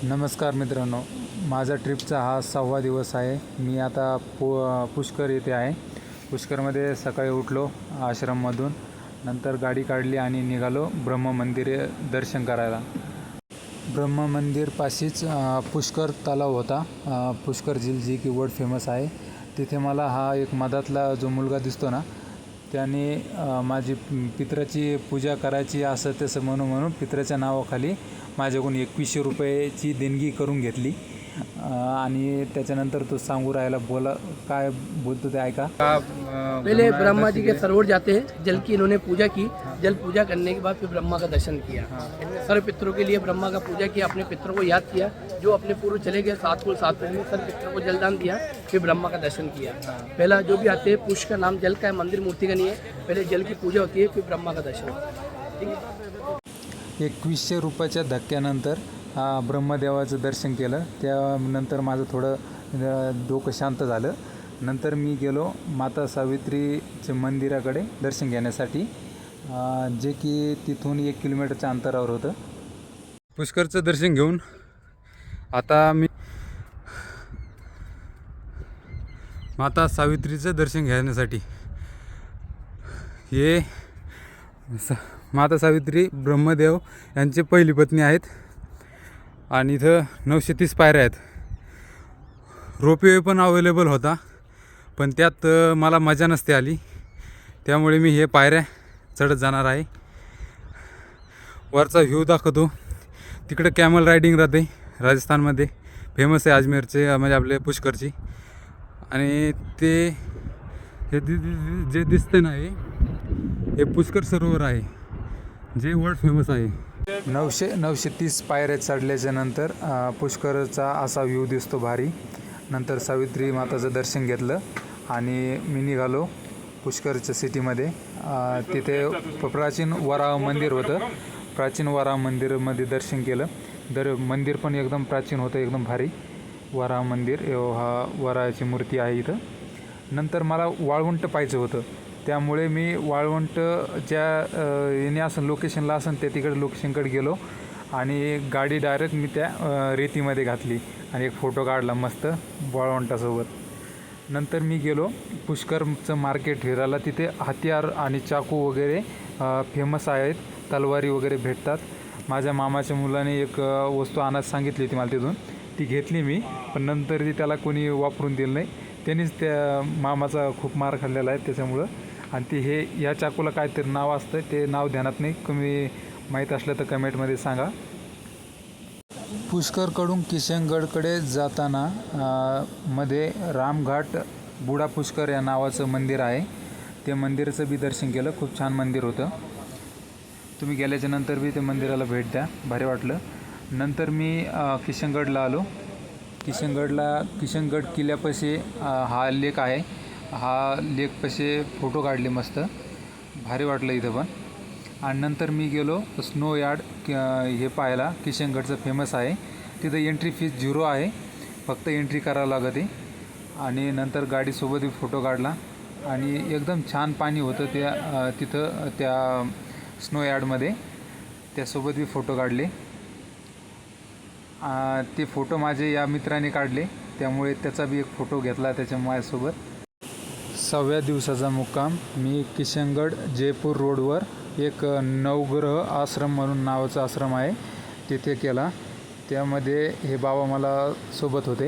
नमस्कार मित्रांनो, माझा ट्रिपचा हा 6वा दिवस आहे. मी आता पुष्कर येथे आहे. पुष्करमध्ये सकाळी उठलो आश्रममधून, नंतर गाडी काढली आणि निघालो ब्रह्ममंदिर दर्शन करायला. ब्रह्ममंदिरपाशीच पुष्कर तलाव होता. पुष्कर झील जी की वर्ल्ड फेमस आहे. तिथे मला हा एक मधातला जो मुलगा दिसतो ना, त्याने माझी पित्राची पूजा करायची असं तसं म्हणून पित्राच्या नावाखाली माझ्याकडून 2100 रुपयाची देणगी करून घेतली. आणि त्याच्यानंतर तो सांगू राहिला, बोला काय बोलतो ते ऐका. पहले ब्रह्मा जी के सरोवर जाते हैं, जल की इन्होंने पूजा की। जल पूजा करने के बाद फिर ब्रह्मा का दर्शन किया। सर्व पितरों के लिए ब्रह्मा का पूजा किया, अपने पितरों को याद किया जो अपने पूर्व चले गए। 7 कुल 7 में सर्व पितरों को जलदान दिया, फिर ब्रह्मा का दर्शन किया। पहला जो भी आते हैं, पुष्कर नाम जल का है, मंदिर मूर्ति का नहीं है। पहले जल की पूजा होती है, फिर ब्रह्मा का दर्शन होता है। ठीक है। 2100 रुपयाच्या धक्क्यानंतर ब्रह्मदेवाचं दर्शन केलं. त्यानंतर माझं थोडं डोकं शांत झालं. नंतर मी गेलो माता सावित्रीच्या मंदिराकडे दर्शन घेण्यासाठी, जे की तिथून 1 किलोमीटरच्या अंतरावर होतं. पुष्करचं दर्शन घेऊन आता मी माता सावित्रीचं दर्शन घेण्यासाठी हे माता सावित्री ब्रह्मदेव यांची पहिली पत्नी आहेत. आणि इथं 930 पायऱ्या आहेत. रोपवे पण अवेलेबल होता, पण त्यात मला मजा नसते आली, त्यामुळे मी हे पायऱ्या चढत जाणार आहे. वरचा व्ह्यू दाखवतो. तिकडे कॅमल रायडिंग राहते, राजस्थानमध्ये फेमस आहे, अजमेरचे म्हणजे आपले पुष्करची. आणि ते हे जे दिसते ना, हे पुष्कर सरोवर आहे, जे वर्ल्ड फेमस आहे. 930 पायऱ्या चढल्याच्या नंतर पुष्करचा असा व्ह्यू दिसतो भारी. नंतर सावित्री माताचं दर्शन घेतलं आणि मी निघालो पुष्करच्या सिटीमध्ये. तिथे प्राचीन वराह मंदिर होतं. प्राचीन वराह मंदिरमध्ये दर्शन केलं. मंदिर पण एकदम प्राचीन होतं, एकदम भारी वराह मंदिर. हा वराहाची मूर्ती आहे इथं. नंतर मला वाळवंट पाहिजे होतं, त्यामुळे मी वाळवंट ज्या याने असं लोकेशनला असेल त्या तिकडे लोकेशनकडे गेलो आणि गाडी डायरेक्ट मी त्या रेतीमध्ये घातली आणि एक फोटो काढला मस्त वाळवंटासोबत. नंतर मी गेलो पुष्करचं मार्केट फिरायला. तिथे हत्यार आणि चाकू वगैरे फेमस आहेत, तलवारी वगैरे भेटतात. माझ्या मामाच्या मुलाने एक वस्तू आणायला सांगितली होती मला, तिथून ती घेतली मी, पण नंतर ती त्याला कोणी वापरून दिलं नाही. त्यांनीच त्या मामाचा खूप मार खाल्लेला आहे त्याच्यामुळं. आणि ते हे या चाकूला काहीतरी नाव असतं, ते नाव ध्यानात नाही. तुम्ही माहीत असलं तर कमेंटमध्ये सांगा. पुष्करकडून किशनगडकडे जाताना मध्ये रामघाट बुडा पुष्कर या नावाचं मंदिर आहे. ते मंदिराचं बी दर्शन केलं. खूप छान मंदिर होतं. तुम्ही गेल्याच्या नंतर बी ते मंदिराला भेट द्या, भारी वाटलं. नंतर मी किशनगडला आलो. किशनगड किल्ल्यापाशी हा लेक आहे. हा लेकपाशी फोटो काढले मस्त, भारी वाटलं इथं पण. आणि नंतर मी गेलो स्नो यार्ड हे पाहायला. किशनगडचं फेमस आहे. तिथं एंट्री फीस 0 आहे, फक्त एंट्री करावं लागते. आणि नंतर गाडीसोबत फोटो काढला आणि एकदम छान पाणी होतं तिथं त्या स्नो यार्डमध्ये. त्यासोबत बी फोटो काढले. ते फोटो माझे या मित्राने काढले, त्यामुळे त्याचा बी एक फोटो घेतला त्याच्या माझ्यासोबत. 6व्या दिवसाचा मुक्काम मी किशनगड जयपूर रोडवर एक नवग्रह आश्रम म्हणून नावाचा आश्रम आहे, तिथे केला. त्यामध्ये हे बाबा मला सोबत होते.